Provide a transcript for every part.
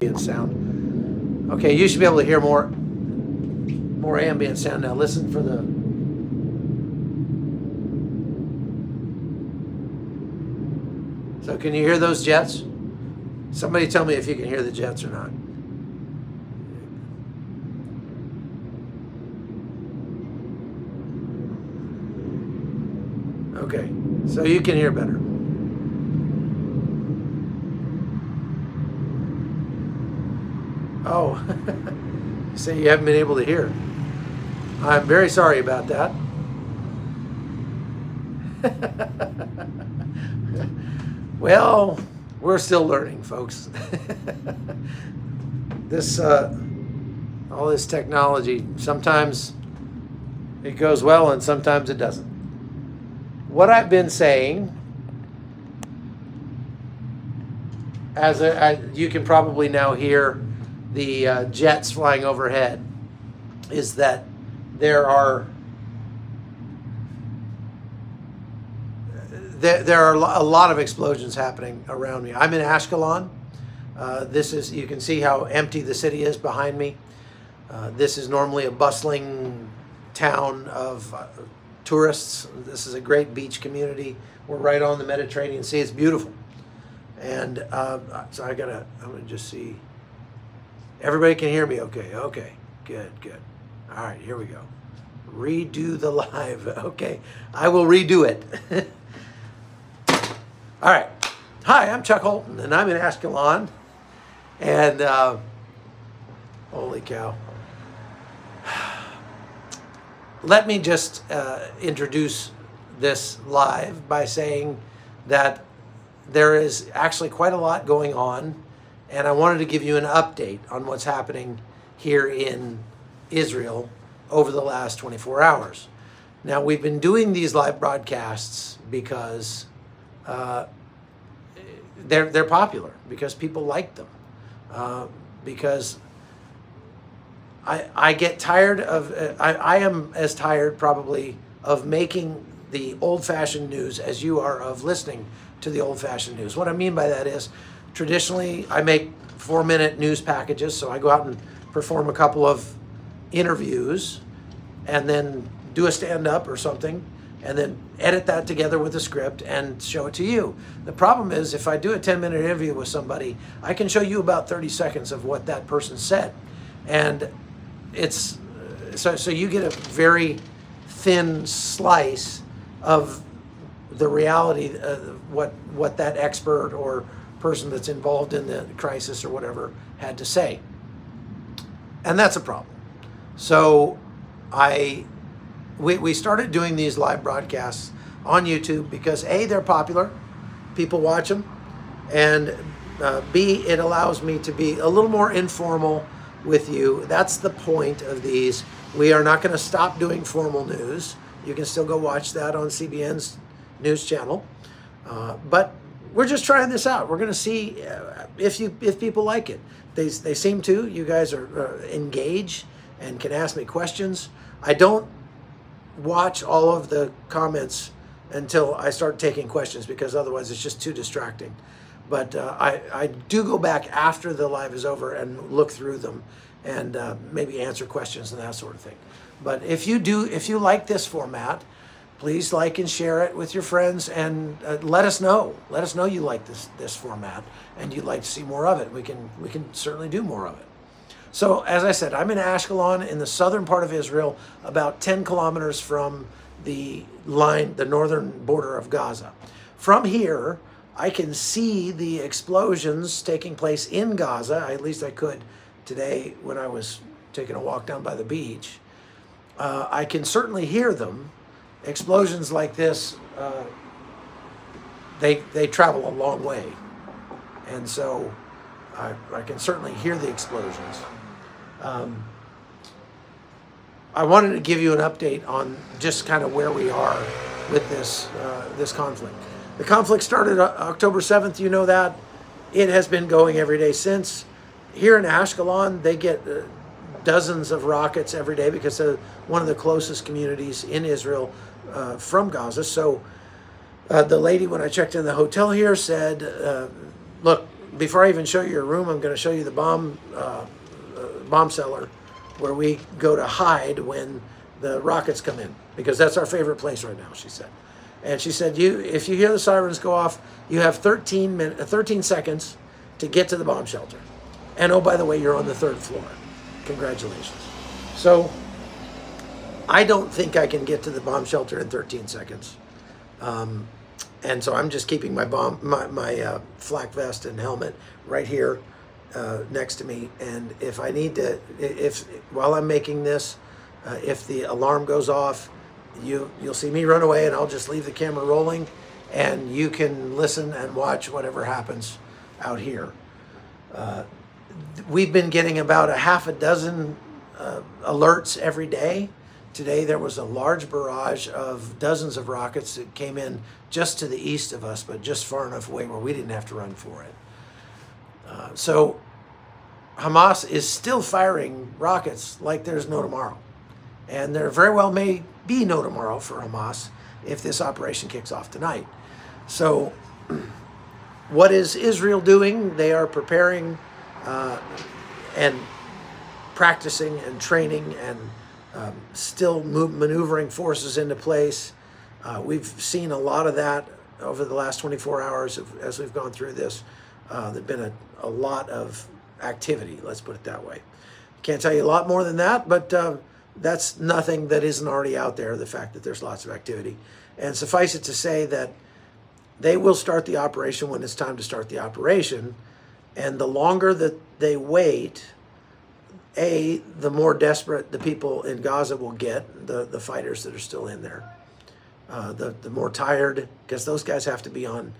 ambient sound. Okay, you should be able to hear more ambient sound now. Listen for the... So can you hear those jets? Somebody tell me if you can hear the jets or not. Okay, so you can hear better. Oh, you say you haven't been able to hear. I'm very sorry about that. Well, we're still learning, folks. All this technology, sometimes it goes well and sometimes it doesn't. What I've been saying, you can probably now hear the jets flying overhead, is that there are a lot of explosions happening around me. I'm in Ashkelon. You can see how empty the city is behind me. This is normally a bustling town of tourists. This is a great beach community. We're right on the Mediterranean Sea. It's beautiful. And so I'm gonna just see. Everybody can hear me okay? Okay, good. All right, here we go. Redo the live. Okay, I will redo it. All right. Hi, I'm Chuck Holton, and I'm in Ashkelon. And holy cow. Let me just introduce this live by saying that there is actually quite a lot going on, and I wanted to give you an update on what's happening here in Israel over the last 24 hours. Now, we've been doing these live broadcasts because they're popular, because people like them, because I get tired of, I am as tired probably of making the old-fashioned news as you are of listening to the old-fashioned news. What I mean by that is, traditionally I make 4-minute news packages, so I go out and perform a couple of interviews and then do a stand-up or something, and then edit that together with a script and show it to you. The problem is, if I do a 10-minute interview with somebody, I can show you about 30 seconds of what that person said. And it's, so you get a very thin slice of the reality, what that expert or person that's involved in the crisis or whatever had to say. And that's a problem. So we started doing these live broadcasts on YouTube because A, they're popular, people watch them, and B, it allows me to be a little more informal with you. That's the point of these. We are not going to stop doing formal news. You can still go watch that on CBN's News Channel. But we're just trying this out. We're going to see if people like it. They seem to. You guys are engaged and can ask me questions. I don't watch all of the comments until I start taking questions, because otherwise it's just too distracting. But I do go back after the live is over and look through them and maybe answer questions and that sort of thing. But if you like this format, please like and share it with your friends, and let us know. Let us know you like this format and you'd like to see more of it. We can certainly do more of it. So, as I said, I'm in Ashkelon in the southern part of Israel, about 10 kilometers from the northern border of Gaza. From here, I can see the explosions taking place in Gaza. At least I could today when I was taking a walk down by the beach. I can certainly hear them. Explosions like this, they travel a long way. And so I can certainly hear the explosions. I wanted to give you an update on just kind of where we are with this conflict. The conflict started October 7th, you know that. It has been going every day since. Here in Ashkelon, they get dozens of rockets every day because they're one of the closest communities in Israel from Gaza. So the lady, when I checked in the hotel here, said, look, before I even show you your room, I'm going to show you the bomb cellar where we go to hide when the rockets come in, because that's our favorite place right now, she said. And she said, if you hear the sirens go off, you have 13 seconds to get to the bomb shelter. And oh, by the way, you're on the 3rd floor. Congratulations. So I don't think I can get to the bomb shelter in 13 seconds. And so I'm just keeping my flak vest and helmet right here next to me. And if I need to, while I'm making this, if the alarm goes off, you'll see me run away, and I'll just leave the camera rolling, and you can listen and watch whatever happens out here. We've been getting about a half a dozen alerts every day. Today there was a large barrage of dozens of rockets that came in just to the east of us, but just far enough away where we didn't have to run for it. So Hamas is still firing rockets like there's no tomorrow. And there very well may be no tomorrow for Hamas if this operation kicks off tonight. So what is Israel doing? They are preparing and practicing and training and still maneuvering forces into place. We've seen a lot of that over the last 24 hours as we've gone through this. There's been a lot of activity, let's put it that way. Can't tell you a lot more than that, but that's nothing that isn't already out there, the fact that there's lots of activity. And suffice it to say that they will start the operation when it's time to start the operation. And the longer that they wait, the more desperate the people in Gaza will get, the fighters that are still in there. The more tired, because those guys have to be on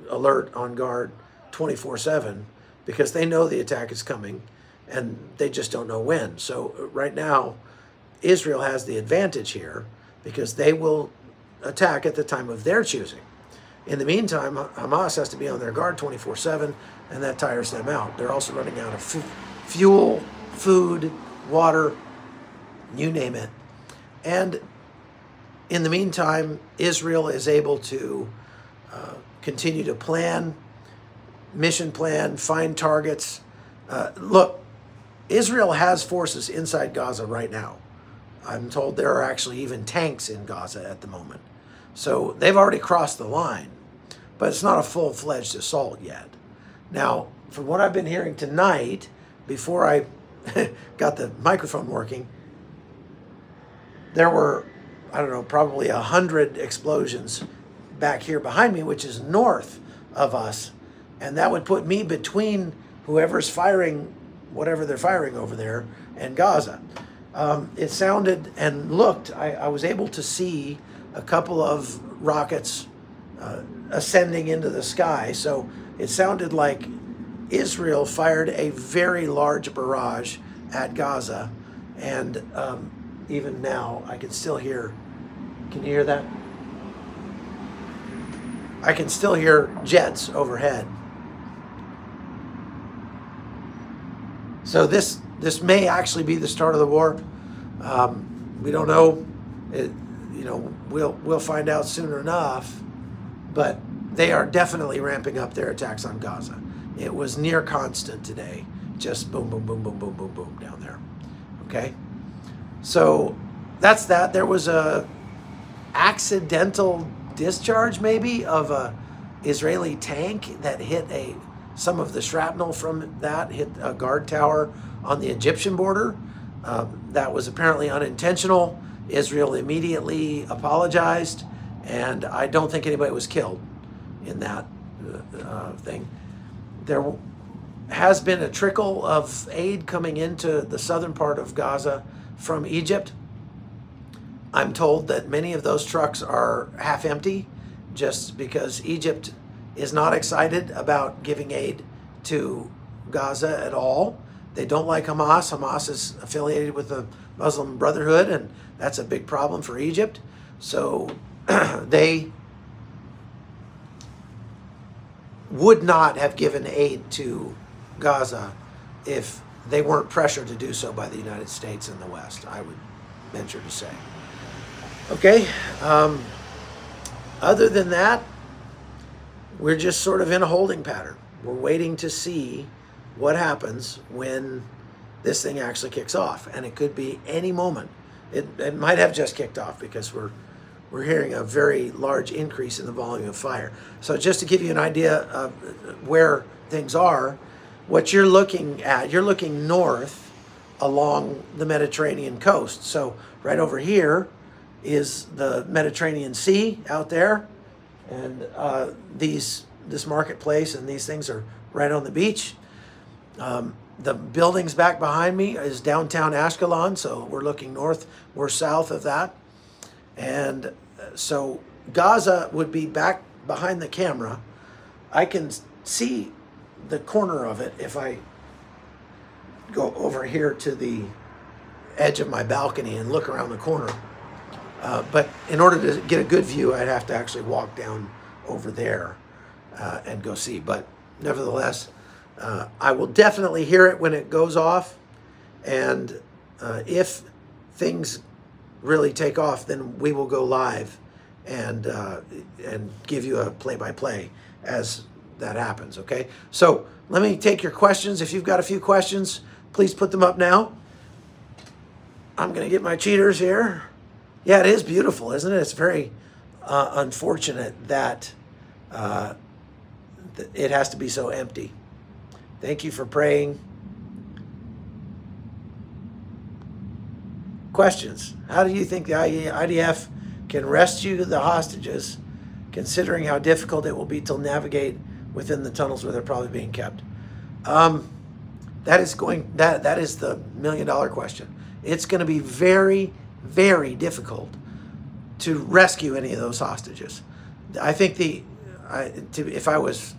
alert, on guard 24/7, because they know the attack is coming and they just don't know when. So right now, Israel has the advantage here because they will attack at the time of their choosing. In the meantime, Hamas has to be on their guard 24/7, and that tires them out. They're also running out of fuel, food, water, you name it. And in the meantime, Israel is able to continue to plan, mission plan, find targets. Look, Israel has forces inside Gaza right now. I'm told there are actually even tanks in Gaza at the moment. So they've already crossed the line, but it's not a full-fledged assault yet. Now, from what I've been hearing tonight, before I got the microphone working, there were, I don't know, probably 100 explosions back here behind me, which is north of us. And that would put me between whoever's firing whatever they're firing over there and Gaza. It sounded and looked, I was able to see a couple of rockets ascending into the sky. So it sounded like Israel fired a very large barrage at Gaza. And even now, I can still hear, can you hear that? I can still hear jets overhead. So this may actually be the start of the war. We don't know. We'll find out soon enough. But they are definitely ramping up their attacks on Gaza. It was near constant today, just boom, boom, boom, boom, boom, boom, boom down there. Okay, so that's that. There was a accidental discharge maybe of a Israeli tank that hit some of the shrapnel from that hit a guard tower on the Egyptian border. That was apparently unintentional. Israel immediately apologized, and I don't think anybody was killed in that thing. There has been a trickle of aid coming into the southern part of Gaza from Egypt. I'm told that many of those trucks are half empty just because Egypt is not excited about giving aid to Gaza at all. They don't like Hamas. Hamas is affiliated with the Muslim Brotherhood, and that's a big problem for Egypt. So they would not have given aid to Gaza if they weren't pressured to do so by the United States and the West, I would venture to say. Okay, other than that, we're just sort of in a holding pattern. We're waiting to see what happens when this thing actually kicks off, and it could be any moment. It might have just kicked off because we're hearing a very large increase in the volume of fire. So just to give you an idea of where things are, what you're looking at, you're looking north along the Mediterranean coast. So right over here is the Mediterranean Sea out there, and this marketplace and these things are right on the beach. The buildings back behind me is downtown Ashkelon, so we're looking north, we're south of that. And so Gaza would be back behind the camera. I can see the corner of it if I go over here to the edge of my balcony and look around the corner. But in order to get a good view, I'd have to actually walk down over there and go see. But nevertheless, I will definitely hear it when it goes off. And if things really take off, then we will go live and give you a play-by-play as that happens, okay? So let me take your questions. If you've got a few questions, please put them up now. I'm going to get my cheaters here. Yeah, it is beautiful, isn't it? It's very unfortunate that it has to be so empty. Thank you for praying. Questions. How do you think the IDF can rescue the hostages, considering how difficult it will be to navigate within the tunnels where they're probably being kept? That is the million-dollar question. It's going to be very, very difficult to rescue any of those hostages. I think if I was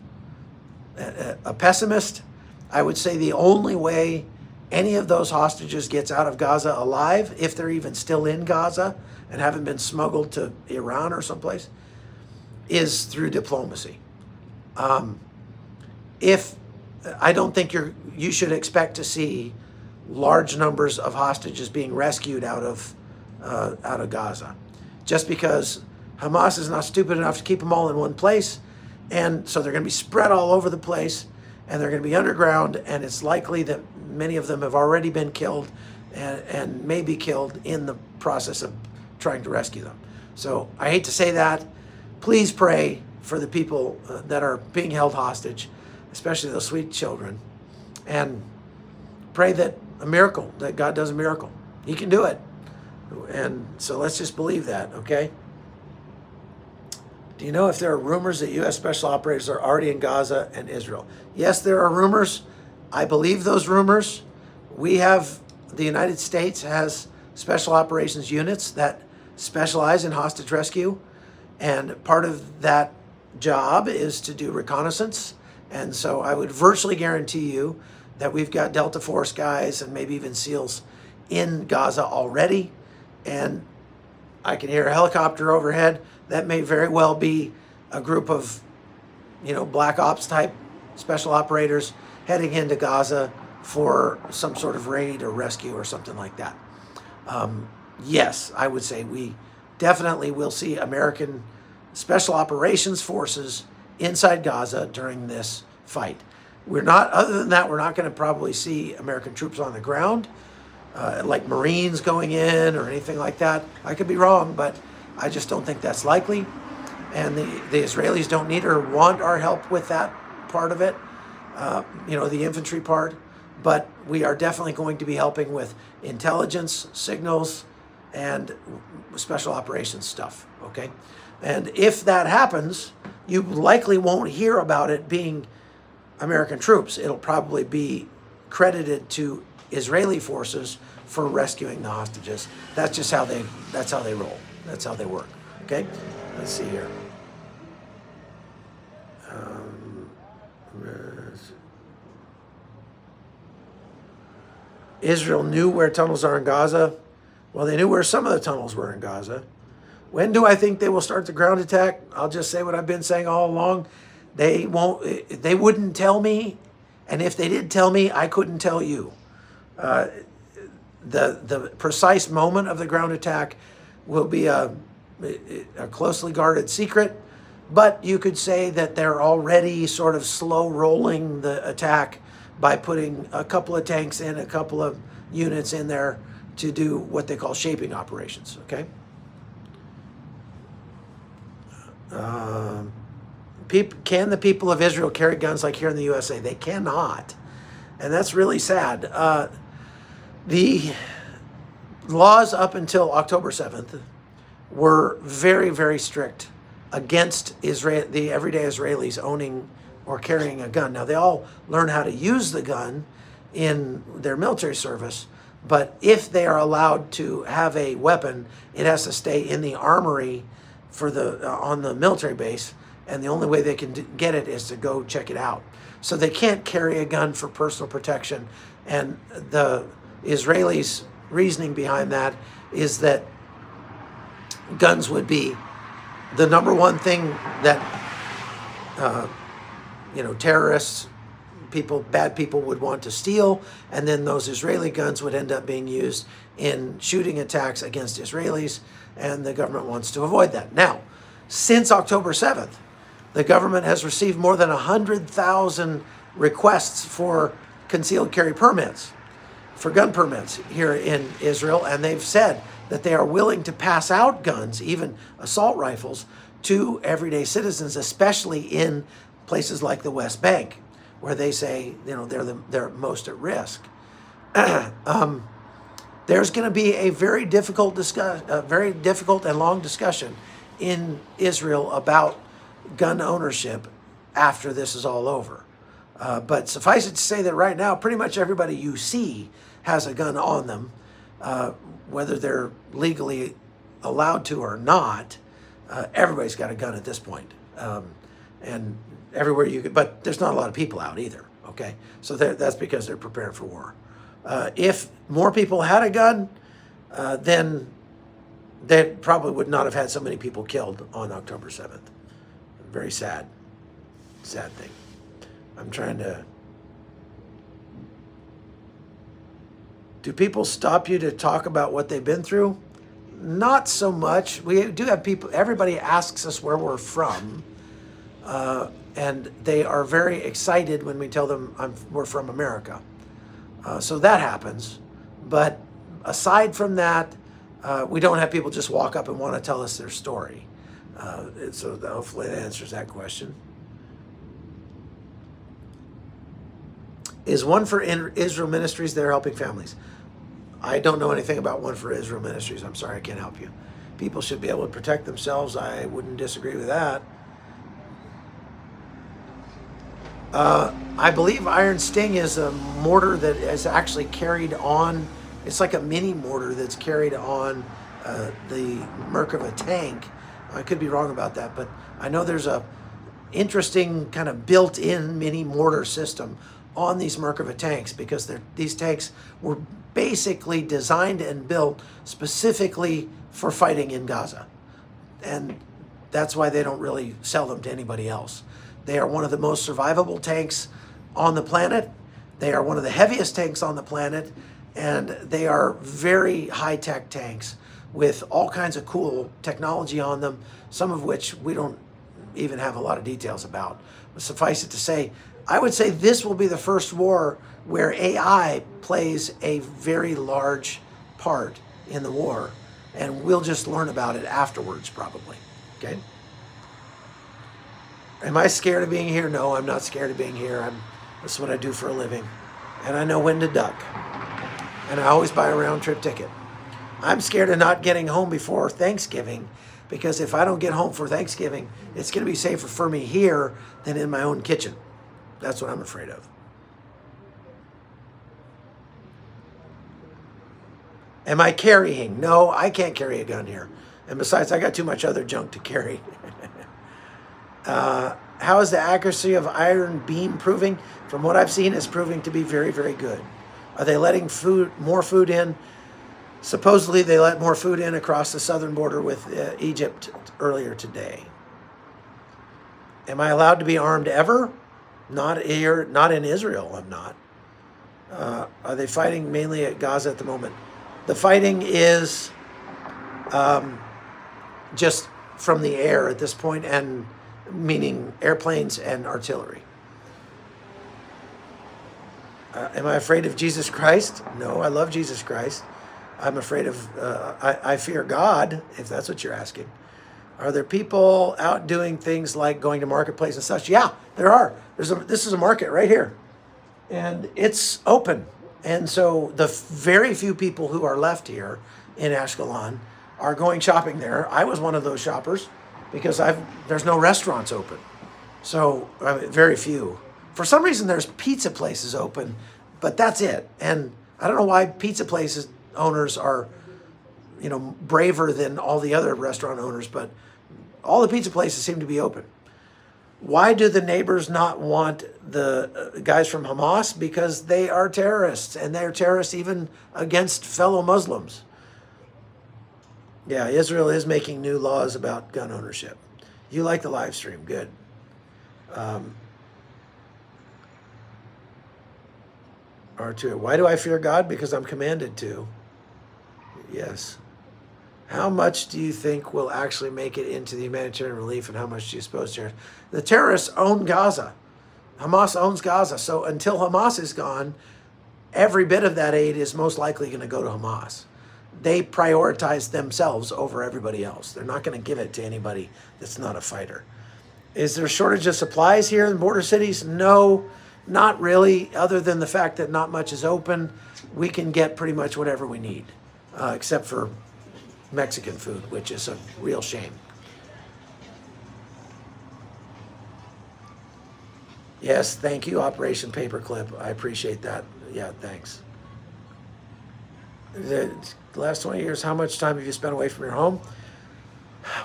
a pessimist, I would say the only way any of those hostages gets out of Gaza alive, if they're even still in Gaza and haven't been smuggled to Iran or someplace, is through diplomacy. If I don't think you should expect to see large numbers of hostages being rescued out of Gaza, just because Hamas is not stupid enough to keep them all in one place, and so they're going to be spread all over the place, and they're going to be underground, and it's likely that many of them have already been killed and may be killed in the process of trying to rescue them. So I hate to say that. Please pray for the people that are being held hostage, especially those sweet children, and pray that that God does a miracle. He can do it. And so let's just believe that, okay? Do you know if there are rumors that U.S. special operators are already in Gaza and Israel? Yes, there are rumors. I believe those rumors. The United States has special operations units that specialize in hostage rescue. And part of that job is to do reconnaissance. And so I would virtually guarantee you that we've got Delta Force guys and maybe even SEALs in Gaza already. And I can hear a helicopter overhead. That may very well be a group of, Black Ops type special operators heading into Gaza for some sort of raid or rescue or something like that. Yes, I would say we definitely will see American special operations forces inside Gaza during this fight. Other than that, we're not going to probably see American troops on the ground, like Marines going in or anything like that. I could be wrong, but I just don't think that's likely. And the Israelis don't need or want our help with that part of it, the infantry part. But we are definitely going to be helping with intelligence, signals, and special operations stuff, okay? And if that happens, you likely won't hear about it being American troops. It'll probably be credited to Israeli forces for rescuing the hostages. That's just how they roll. That's how they work. Okay? Let's see here. Israel knew where tunnels are in Gaza. Well, they knew where some of the tunnels were in Gaza. When do I think they will start the ground attack? I'll just say what I've been saying all along. They wouldn't tell me, and if they did tell me, I couldn't tell you. The precise moment of the ground attack will be a closely guarded secret, But you could say that they're already sort of slow rolling the attack by putting a couple of tanks in, a couple of units in there to do what they call shaping operations, okay? Can the people of Israel carry guns like here in the USA? They cannot. And that's really sad. The laws up until October 7th were very, very strict against the everyday Israelis owning or carrying a gun. Now, they all learn how to use the gun in their military service, but if they are allowed to have a weapon, it has to stay in the armory for on the military base, and the only way they can get it is to go check it out. So they can't carry a gun for personal protection, and the Israelis' reasoning behind that is that guns would be the number one thing that terrorists, bad people would want to steal, and then those Israeli guns would end up being used in shooting attacks against Israelis, and the government wants to avoid that. Now, since October 7th, the government has received more than 100,000 requests for concealed carry permits, for gun permits here in Israel, and they've said that they are willing to pass out guns, even assault rifles, to everyday citizens, especially in places like the West Bank, where they say they're most at risk. There's going to be a very difficult and long discussion in Israel about gun ownership after this is all over. But suffice it to say that right now, pretty much everybody you see has a gun on them, whether they're legally allowed to or not. Everybody's got a gun at this point. And everywhere you could, but there's not a lot of people out either, okay? So that's because they're preparing for war. If more people had a gun, then they probably would not have had so many people killed on October 7th. Very sad thing. I'm trying to... Do people stop you to talk about what they've been through? Not so much. We do have people, everybody asks us where we're from, and they are very excited when we tell them we're from America. So that happens. But aside from that, we don't have people just walk up and want to tell us their story. So hopefully that answers that question. Is One for Israel Ministries there helping families? I don't know anything about One for Israel Ministries. I'm sorry, I can't help you. People should be able to protect themselves. I wouldn't disagree with that. I believe Iron Sting is a mortar that is actually carried on. It's like a mini mortar that's carried on the Merc of a tank. I could be wrong about that, but I know there's a interesting kind of built-in mini mortar system on these Merkava tanks, because these tanks were basically designed and built specifically for fighting in Gaza. And that's why they don't really sell them to anybody else. They are one of the most survivable tanks on the planet. They are one of the heaviest tanks on the planet, and they are very high-tech tanks with all kinds of cool technology on them, some of which we don't even have a lot of details about. But suffice it to say, I would say this will be the first war where AI plays a very large part in the war, and we'll just learn about it afterwards, probably, okay? Am I scared of being here? No, I'm not scared of being here. That's what I do for a living, and I know when to duck, and I always buy a round-trip ticket. I'm scared of not getting home before Thanksgiving, because if I don't get home for Thanksgiving, it's going to be safer for me here than in my own kitchen. That's what I'm afraid of. Am I carrying? No, I can't carry a gun here. And besides, I got too much other junk to carry. How is the accuracy of iron beam proving? From what I've seen, it's proving to be very, very good. Are they letting more food in? Supposedly, they let more food in across the southern border with Egypt earlier today. Am I allowed to be armed ever? Not here, not in Israel, I'm not. Are they fighting mainly at Gaza at the moment? The fighting is just from the air at this point, and meaning airplanes and artillery. Am I afraid of Jesus Christ? No, I love Jesus Christ. I'm afraid of, I fear God, if that's what you're asking. Are there people out doing things like going to marketplace and such? Yeah, there are. This is a market right here. And it's open. And so the very few people who are left here in Ashkelon are going shopping there. I was one of those shoppers because there's no restaurants open. So very few. For some reason, there's pizza places open, but that's it. And I don't know why pizza places owners are, braver than all the other restaurant owners, but all the pizza places seem to be open. Why do the neighbors not want the guys from Hamas? Because they are terrorists, and they're terrorists even against fellow Muslims. Yeah, Israel is making new laws about gun ownership. You like the live stream, good. R2, why do I fear God? Because I'm commanded to. Yes. How much do you think will actually make it into the humanitarian relief, and how much do you suppose to? The terrorists own Gaza. Hamas owns Gaza. So until Hamas is gone, every bit of that aid is most likely going to go to Hamas. They prioritize themselves over everybody else. They're not going to give it to anybody that's not a fighter. Is there a shortage of supplies here in border cities? No, not really, other than the fact that not much is open. We can get pretty much whatever we need, except for Mexican food, which is a real shame. Yes, thank you, Operation Paperclip. I appreciate that. Yeah, thanks. The last 20 years, how much time have you spent away from your home?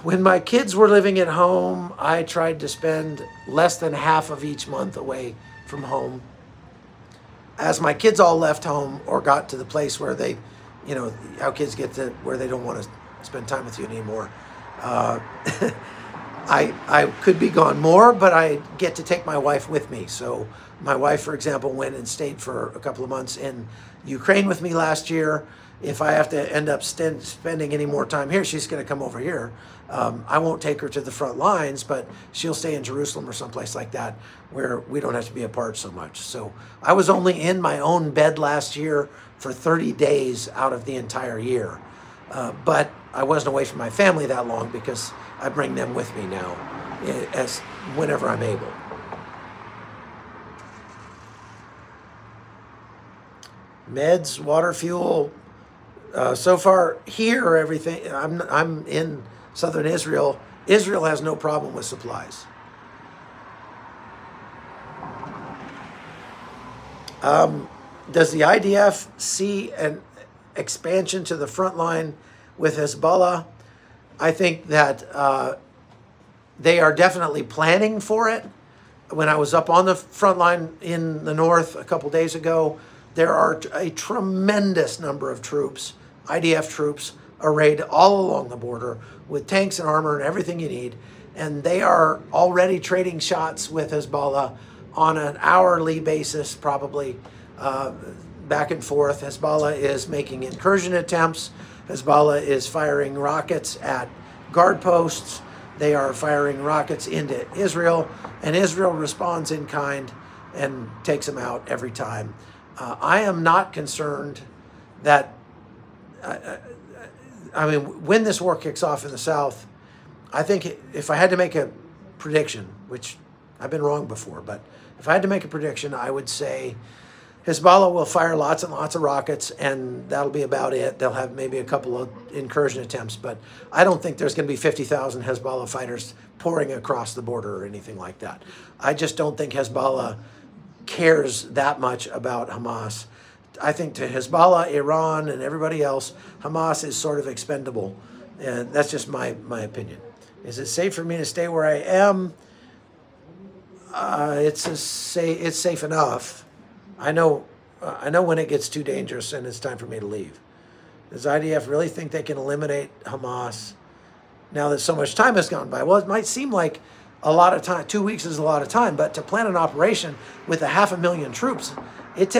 When my kids were living at home, I tried to spend less than half of each month away from home. As my kids all left home or got to the place where they, how kids get to where they don't want to spend time with you anymore. I could be gone more, but I get to take my wife with me. So my wife, for example, went and stayed for a couple of months in Ukraine with me last year. If I have to end up spending any more time here, she's going to come over here. I won't take her to the front lines, but she'll stay in Jerusalem or someplace like that where we don't have to be apart so much. So I was only in my own bed last year for 30 days out of the entire year. But I wasn't away from my family that long because I bring them with me now as whenever I'm able. Meds, water, fuel. So far here, everything. I'm in southern Israel. Israel has no problem with supplies. Does the IDF see an expansion to the front line with Hezbollah? I think that they are definitely planning for it. When I was up on the front line in the north a couple days ago, there are a tremendous number of troops, IDF troops, arrayed all along the border with tanks and armor and everything you need. And they are already trading shots with Hezbollah on an hourly basis, probably back and forth. Hezbollah is making incursion attempts. Hezbollah is firing rockets at guard posts. They are firing rockets into Israel, and Israel responds in kind and takes them out every time. I am not concerned that, when this war kicks off in the South, I think if I had to make a prediction, which I've been wrong before, but if I had to make a prediction, I would say Hezbollah will fire lots and lots of rockets, and that'll be about it. They'll have maybe a couple of incursion attempts, but I don't think there's going to be 50,000 Hezbollah fighters pouring across the border or anything like that. I just don't think Hezbollah cares that much about Hamas. I think to Hezbollah, Iran, and everybody else, Hamas is sort of expendable. And that's just my opinion. Is it safe for me to stay where I am? It's safe enough. I know when it gets too dangerous and it's time for me to leave. Does IDF really think they can eliminate Hamas now that so much time has gone by? Well, it might seem like a lot of time. 2 weeks is a lot of time, but to plan an operation with 500,000 troops, it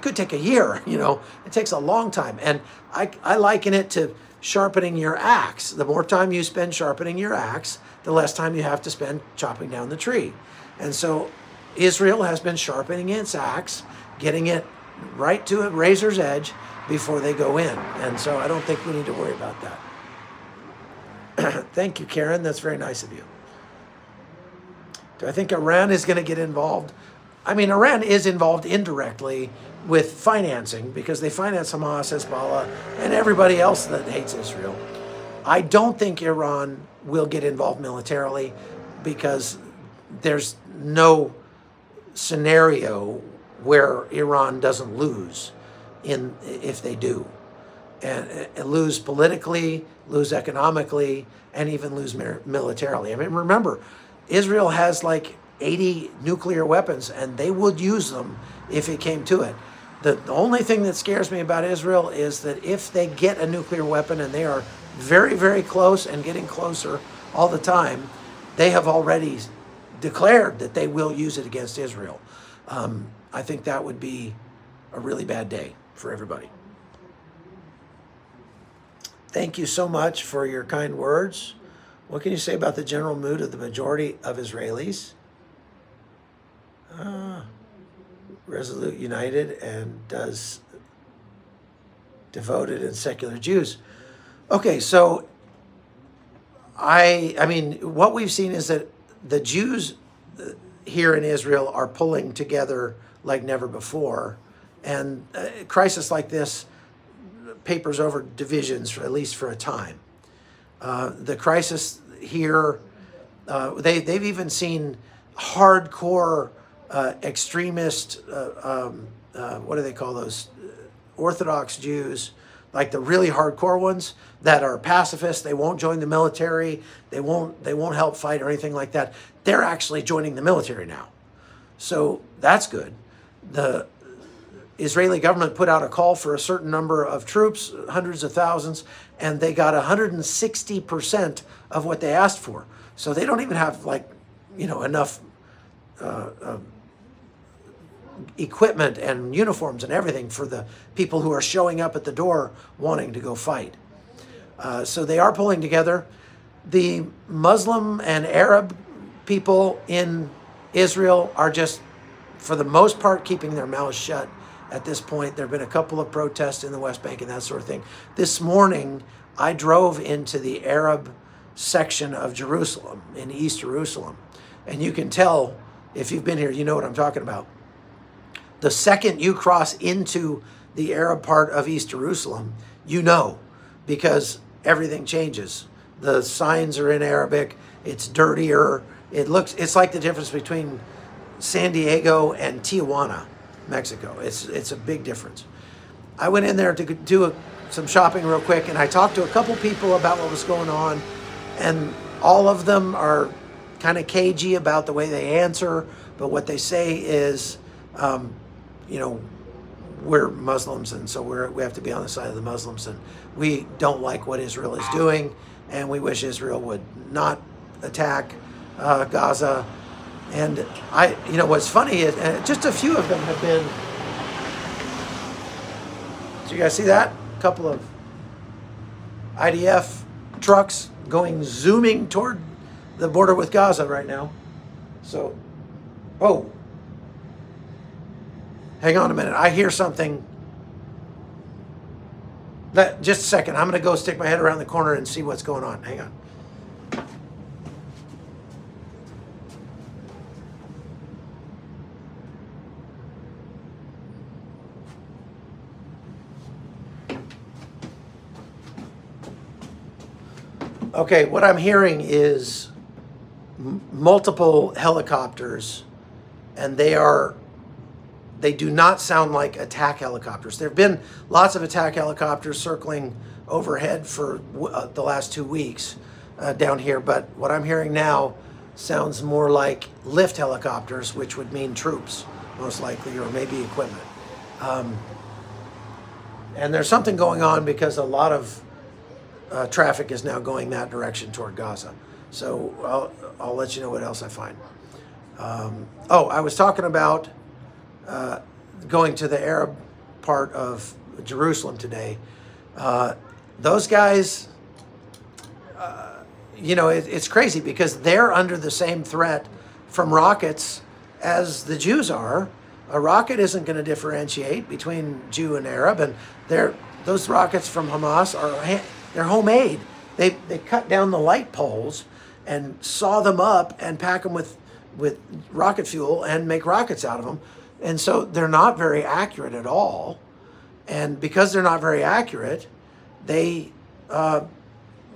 could take a year. It takes a long time. And I liken it to sharpening your axe. The more time you spend sharpening your axe, the less time you have to spend chopping down the tree. And so Israel has been sharpening its axe, getting it right to a razor's edge before they go in. And so I don't think we need to worry about that. Thank you, Karen. That's very nice of you. Do I think Iran is going to get involved? I mean, Iran is involved indirectly with financing because they finance Hamas, Hezbollah, and everybody else that hates Israel. I don't think Iran will get involved militarily because there's no scenario where Iran doesn't lose if they do. And lose politically, lose economically, and even lose militarily. I mean, remember, Israel has like 80 nuclear weapons, and they would use them if it came to it. The only thing that scares me about Israel is that if they get a nuclear weapon, and they are very, very close and getting closer all the time, they have already declared that they will use it against Israel. I think that would be a really bad day for everybody. Thank you so much for your kind words. What can you say about the general mood of the majority of Israelis? Resolute, united, and does devoted and secular Jews. Okay, so I mean, what we've seen is that the Jews here in Israel are pulling together like never before, and a crisis like this papers over divisions, for at least for a time. The crisis here, they've even seen hardcore extremist, what do they call those? Orthodox Jews, like the really hardcore ones that are pacifists. They won't join the military. They won't help fight or anything like that. They're actually joining the military now. So that's good. The Israeli government put out a call for a certain number of troops, hundreds of thousands, and they got 160% of what they asked for. So they don't even have, like, you know, enough equipment and uniforms and everything for the people who are showing up at the door wanting to go fight. So they are pulling together. The Muslim and Arab people in Israel are just, for the most part, keeping their mouths shut at this point. There have been a couple of protests in the West Bank and that sort of thing. This morning, I drove into the Arab section of Jerusalem, in East Jerusalem. And you can tell, if you've been here, you know what I'm talking about. The second you cross into the Arab part of East Jerusalem, you know, because everything changes. The signs are in Arabic. It's dirtier. It's like the difference between San Diego and Tijuana, Mexico. It's a big difference. I went in there to do some shopping real quick, and I talked to a couple people about what was going on, and all of them are kind of cagey about the way they answer, but what they say is, you know, we're Muslims, and so we have to be on the side of the Muslims, and we don't like what Israel is doing, and we wish Israel would not attack Gaza. And you know, what's funny is, just a few of them have been. Did you guys see that? A couple of IDF trucks zooming toward the border with Gaza right now. So, oh. Hang on a minute. I hear something. Just a second. I'm going to go stick my head around the corner and see what's going on. Hang on. Okay, what I'm hearing is multiple helicopters, and they do not sound like attack helicopters. There have been lots of attack helicopters circling overhead for the last 2 weeks down here, but what I'm hearing now sounds more like lift helicopters, which would mean troops, most likely, or maybe equipment. And there's something going on because a lot of traffic is now going that direction toward Gaza. So I'll let you know what else I find. Oh, I was talking about going to the Arab part of Jerusalem today. those guys, you know, it's crazy because they're under the same threat from rockets as the Jews are. A rocket isn't going to differentiate between Jew and Arab, and those rockets from Hamas they're homemade. They cut down the light poles and saw them up and pack them with rocket fuel and make rockets out of them. And so they're not very accurate at all. And because they're not very accurate, they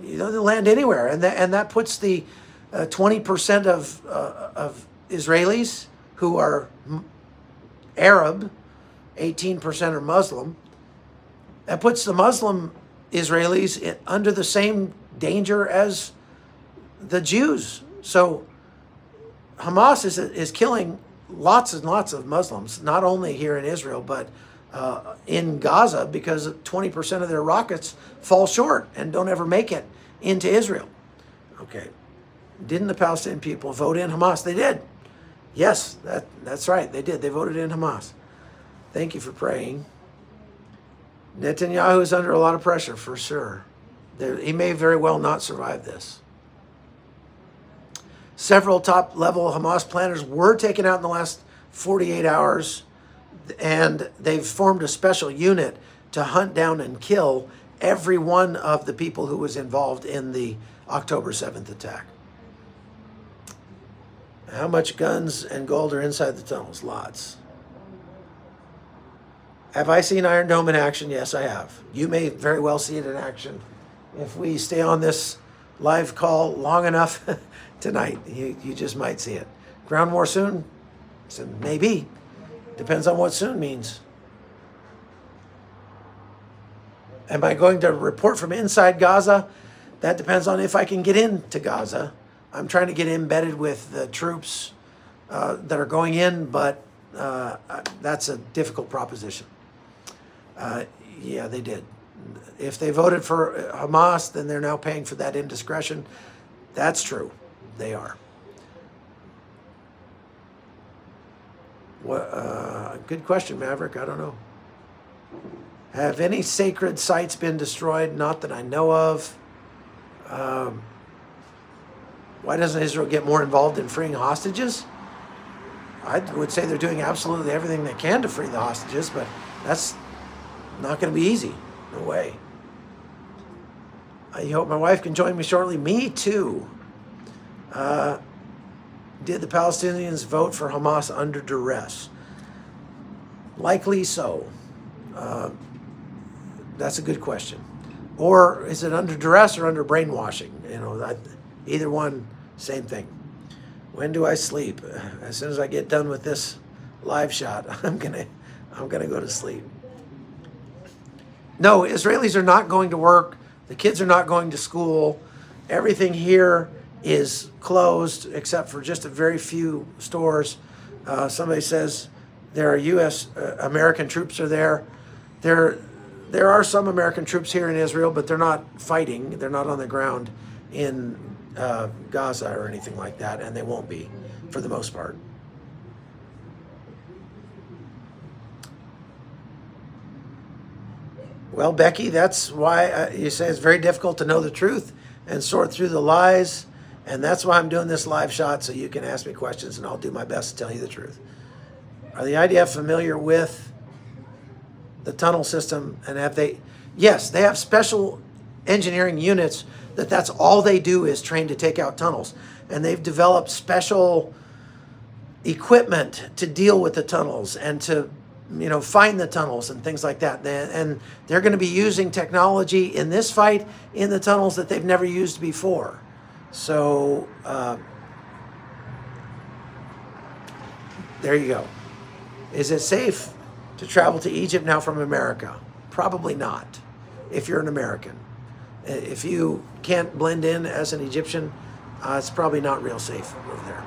they land anywhere, and that puts the 20% of Israelis who are Arab, 18% are Muslim. That puts the Muslim Israelis under the same danger as the Jews. So Hamas is killing lots and lots of Muslims, not only here in Israel, but in Gaza, because 20% of their rockets fall short and don't ever make it into Israel. Okay. Didn't the Palestinian people vote in Hamas? They did. Yes, that's right. They did. They voted in Hamas. Thank you for praying. Netanyahu is under a lot of pressure, for sure. He may very well not survive this. Several top-level Hamas planners were taken out in the last 48 hours, and they've formed a special unit to hunt down and kill every one of the people who was involved in the October 7th attack. How much guns and gold are inside the tunnels? Lots. Have I seen Iron Dome in action? Yes, I have. You may very well see it in action if we stay on this live call long enough tonight. You just might see it. Ground war soon? So maybe. Depends on what soon means. Am I going to report from inside Gaza? That depends on if I can get into Gaza. I'm trying to get embedded with the troops that are going in, but that's a difficult proposition. Yeah, they did. If they voted for Hamas, then they're now paying for that indiscretion. That's true. They are. Good question, Maverick. I don't know. Have any sacred sites been destroyed? Not that I know of. Why doesn't Israel get more involved in freeing hostages? I would say they're doing absolutely everything they can to free the hostages, but that's not going to be easy. No way. I hope my wife can join me shortly. Me too. Did the Palestinians vote for Hamas under duress? Likely so. That's a good question. Or is it under duress or under brainwashing? You know, either one, same thing. When do I sleep? As soon as I get done with this live shot, I'm gonna go to sleep. No, Israelis are not going to work. The kids are not going to school. Everything here is closed except for just a very few stores. Somebody says there are American troops are there. There are some American troops here in Israel, but they're not fighting. They're not on the ground in Gaza or anything like that, and they won't be for the most part. Well, Becky, that's why you say it's very difficult to know the truth and sort through the lies, and that's why I'm doing this live shot, so you can ask me questions, and I'll do my best to tell you the truth. Are the IDF familiar with the tunnel system, and have they? Yes, they have special engineering units that's all they do is train to take out tunnels, and they've developed special equipment to deal with the tunnels and to find the tunnels and things like that. And they're going to be using technology in this fight in the tunnels that they've never used before. So there you go. Is it safe to travel to Egypt now from America? Probably not, if you're an American. If you can't blend in as an Egyptian, it's probably not real safe over there.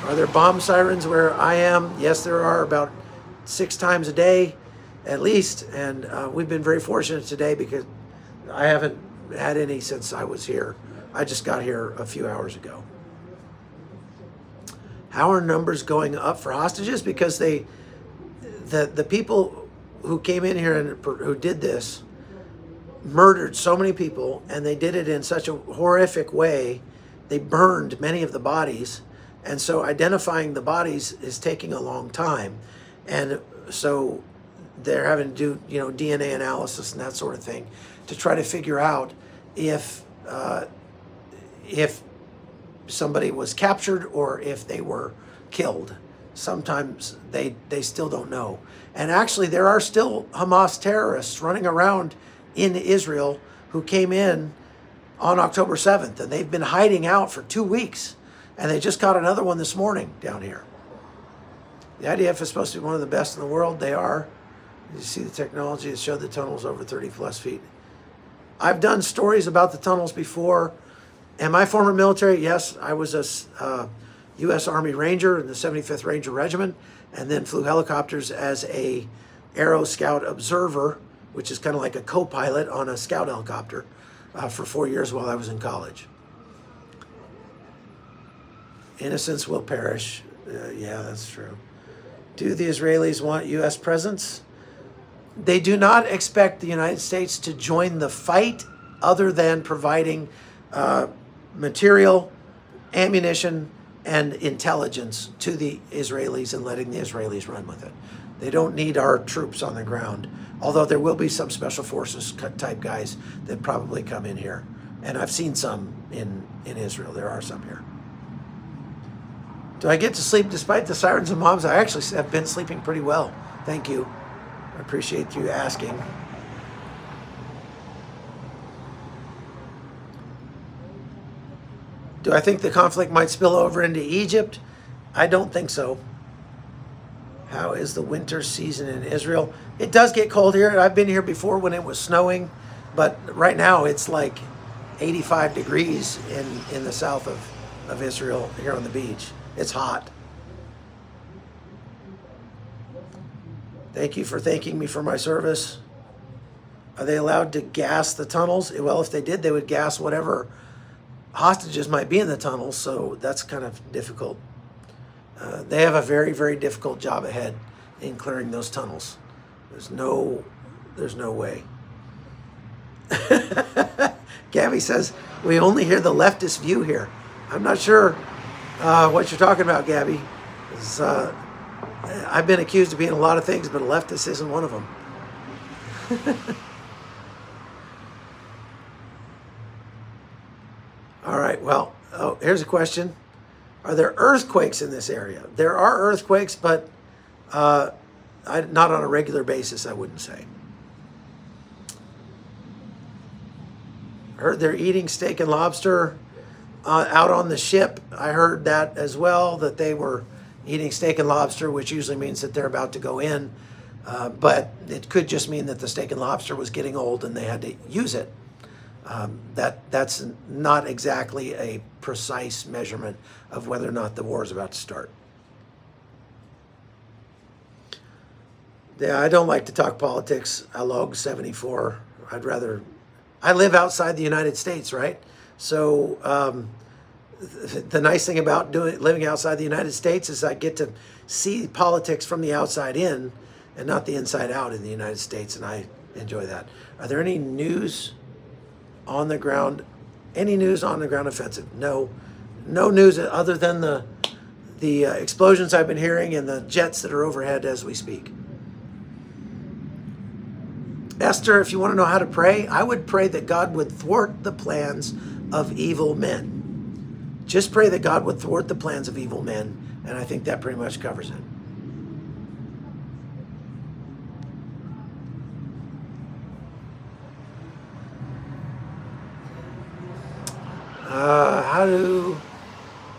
Are there bomb sirens where I am? Yes, there are, about 6 times a day at least. And we've been very fortunate today because I haven't had any since I was here. I just got here a few hours ago. How are numbers going up for hostages? Because the people who came in here and who did this, murdered so many people, and they did it in such a horrific way. They burned many of the bodies, and so identifying the bodies is taking a long time. And so they're having to do, you know, DNA analysis and that sort of thing to try to figure out if somebody was captured or if they were killed. Sometimes they still don't know. And actually, there are still Hamas terrorists running around in Israel who came in on October 7th, and they've been hiding out for 2 weeks, and they just caught another one this morning down here. The IDF is supposed to be one of the best in the world. They are. You see the technology that showed the tunnels over 30 plus feet. I've done stories about the tunnels before. Am I former military? Yes, I was a U.S. Army Ranger in the 75th Ranger Regiment, and then flew helicopters as a Aero Scout observer, which is kind of like a co-pilot on a scout helicopter for 4 years while I was in college. Innocents will perish. Yeah, that's true. Do the Israelis want U.S. presence? They do not expect the United States to join the fight other than providing material, ammunition, and intelligence to the Israelis and letting the Israelis run with it. They don't need our troops on the ground, although there will be some special forces type guys that probably come in here. And I've seen some in Israel. There are some here. Do I get to sleep despite the sirens and bombs? I actually have been sleeping pretty well. Thank you. I appreciate you asking. Do I think the conflict might spill over into Egypt? I don't think so. How is the winter season in Israel? It does get cold here. I've been here before when it was snowing, but right now it's like 85 degrees in the south of Israel here on the beach. It's hot. Thank you for thanking me for my service. Are they allowed to gas the tunnels? Well, if they did, they would gas whatever hostages might be in the tunnels, so that's kind of difficult. They have a very, very difficult job ahead in clearing those tunnels. There's no way. Gabby says, we only hear the leftist view here. I'm not sure what you're talking about, Gabby. I've been accused of being a lot of things, but a leftist isn't one of them. All right, well, here's a question. Are there earthquakes in this area? There are earthquakes, but not on a regular basis, I wouldn't say. I heard they're eating steak and lobster out on the ship. I heard that as well, that they were eating steak and lobster, which usually means that they're about to go in. But it could just mean that the steak and lobster was getting old and they had to use it. That's not exactly a precise measurement of whether or not the war is about to start. Yeah, I don't like to talk politics. I log 74. I live outside the United States, right? So the nice thing about living outside the United States is I get to see politics from the outside in and not the inside out in the United States, and I enjoy that. Are there any news on the ground? Any news on the ground offensive? No news other than the explosions I've been hearing and the jets that are overhead as we speak. Esther, if you want to know how to pray, I would pray that God would thwart the plans of evil men. Just pray that God would thwart the plans of evil men, and I think that pretty much covers it.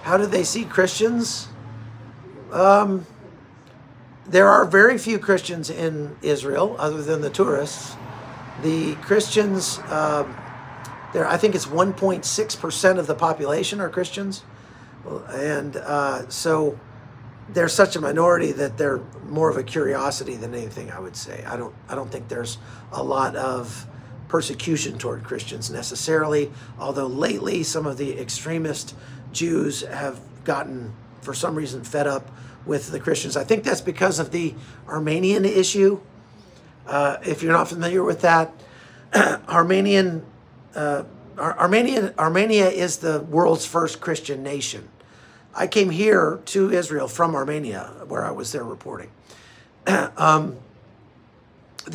How do they see Christians? There are very few Christians in Israel, other than the tourists. The Christians, I think it's 1.6% of the population are Christians, and so they're such a minority that they're more of a curiosity than anything, I would say. I don't think there's a lot of persecution toward Christians necessarily, although lately some of the extremist Jews have gotten, for some reason, fed up with the Christians. I think that's because of the Armenian issue. If you're not familiar with that, Armenia is the world's first Christian nation. I came here to Israel from Armenia, where I was there reporting. The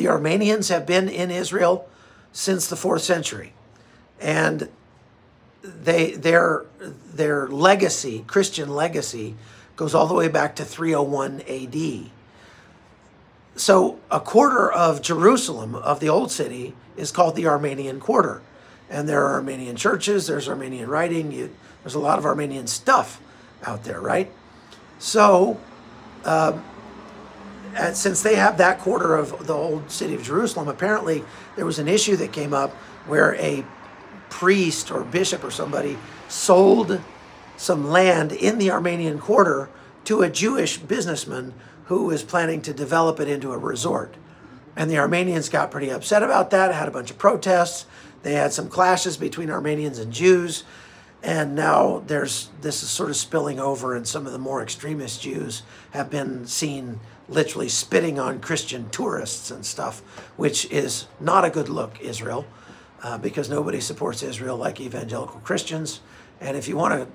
Armenians have been in Israel since the 4th century. And their legacy, Christian legacy, goes all the way back to 301 AD. So a quarter of Jerusalem, of the old city, is called the Armenian Quarter. And there are Armenian churches, there's Armenian writing, there's a lot of Armenian stuff out there, right? So since they have that quarter of the old city of Jerusalem, apparently there was an issue that came up where a priest or bishop or somebody sold some land in the Armenian Quarter to a Jewish businessman who was planning to develop it into a resort. And the Armenians got pretty upset about that, had a bunch of protests. They had some clashes between Armenians and Jews. And now this is sort of spilling over, and some of the more extremist Jews have been seen literally spitting on Christian tourists and stuff, which is not a good look, Israel, because nobody supports Israel like evangelical Christians. And if you want to,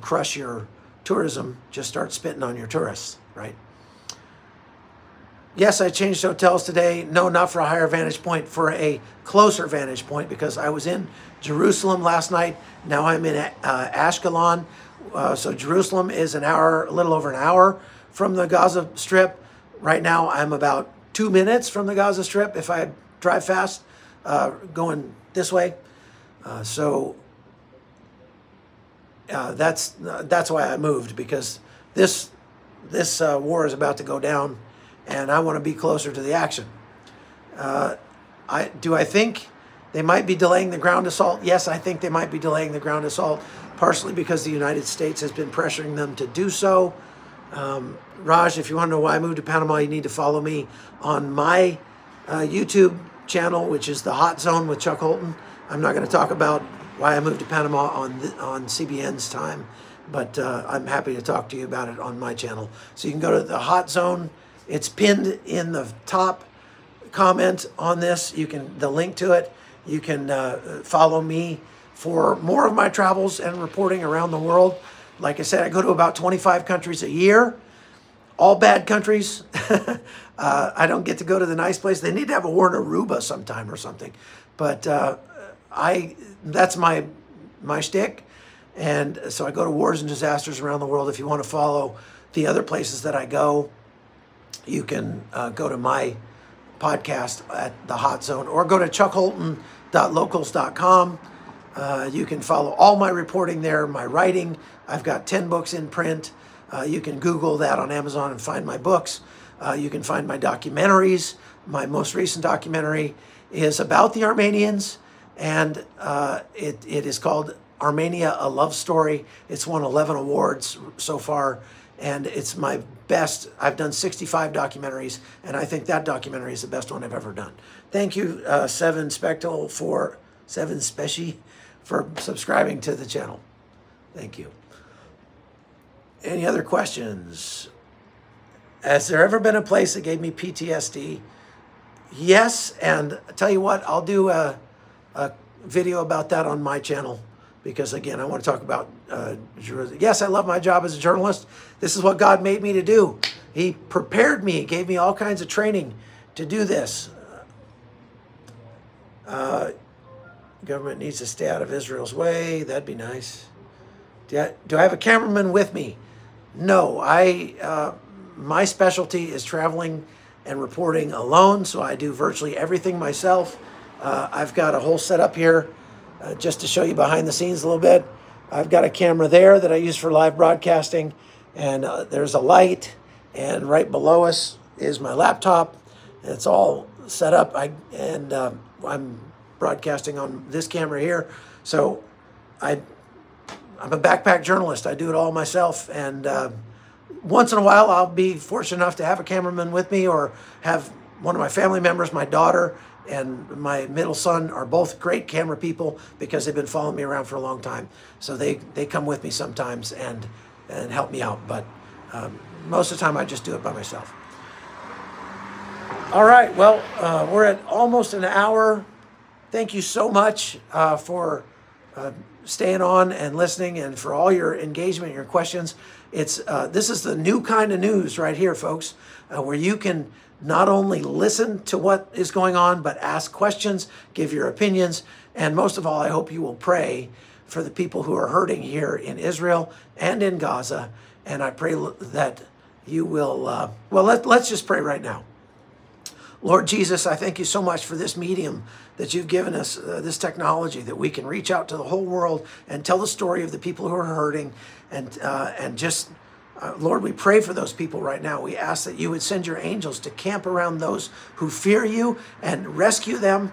crush your tourism, just start spitting on your tourists, right? Yes, I changed hotels today. No, not for a higher vantage point, for a closer vantage point, because I was in Jerusalem last night. Now I'm in Ashkelon. So Jerusalem is a little over an hour from the Gaza Strip. Right now I'm about 2 minutes from the Gaza Strip if I drive fast, going this way. That's why I moved, because this war is about to go down, and I want to be closer to the action. Do I think they might be delaying the ground assault? Yes, I think they might be delaying the ground assault, partially because the United States has been pressuring them to do so. Raj, if you want to know why I moved to Panama, you need to follow me on my YouTube channel, which is The Hot Zone with Chuck Holton. I'm not going to talk about why I moved to Panama on CBN's time, but I'm happy to talk to you about it on my channel. So you can go to The Hot Zone. It's pinned in the top comment on this. The link to it. You can follow me for more of my travels and reporting around the world. Like I said, I go to about 25 countries a year, all bad countries. I don't get to go to the nice place. They need to have a war in Aruba sometime or something. But that's my shtick. And so I go to wars and disasters around the world. If you want to follow the other places that I go, you can go to my podcast at The Hot Zone, or go to chuckholton.locals.com. You can follow all my reporting there, my writing. I've got 10 books in print. You can Google that on Amazon and find my books. You can find my documentaries. My most recent documentary is about the Armenians, and it is called Armenia, A Love Story. It's won 11 awards so far, and it's my best. I've done 65 documentaries, and I think that documentary is the best one I've ever done. Thank you, Seven Spectal, for subscribing to the channel. Thank you. Any other questions? Has there ever been a place that gave me PTSD? Yes, and I tell you what, I'll do a video about that on my channel, because again, I want to talk about Jerusalem. Yes, I love my job as a journalist. This is what God made me to do. He prepared me, gave me all kinds of training to do this. Government needs to stay out of Israel's way. That'd be nice. Do I have a cameraman with me? No, my specialty is traveling and reporting alone, so I do virtually everything myself. I've got a whole setup here just to show you behind the scenes a little bit. I've got a camera there that I use for live broadcasting, and there's a light, and right below us is my laptop. It's all set up, I'm broadcasting on this camera here. So I'm a backpack journalist. I do it all myself, and once in a while I'll be fortunate enough to have a cameraman with me, or have one of my family members. My daughter and my middle son are both great camera people, because they've been following me around for a long time. So they come with me sometimes and help me out, but most of the time I just do it by myself. All right, well, we're at almost an hour. thank you so much for staying on and listening, and for all your engagement, your questions. This is the new kind of news right here, folks, where you can not only listen to what is going on, but ask questions, give your opinions, and most of all, I hope you will pray for the people who are hurting here in Israel and in Gaza. And I pray that you will, let's just pray right now. Lord Jesus, I thank you so much for this medium that you've given us, this technology, that we can reach out to the whole world and tell the story of the people who are hurting. And just, Lord, we pray for those people right now. We ask that you would send your angels to camp around those who fear you and rescue them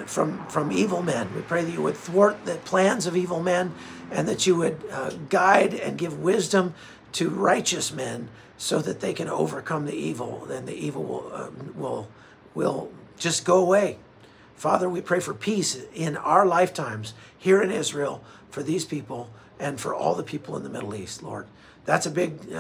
from evil men. We pray that you would thwart the plans of evil men, and that you would guide and give wisdom to righteous men, so that they can overcome the evil. Then the evil will just go away. Father, we pray for peace in our lifetimes here in Israel, for these people and for all the people in the Middle East, Lord. That's a big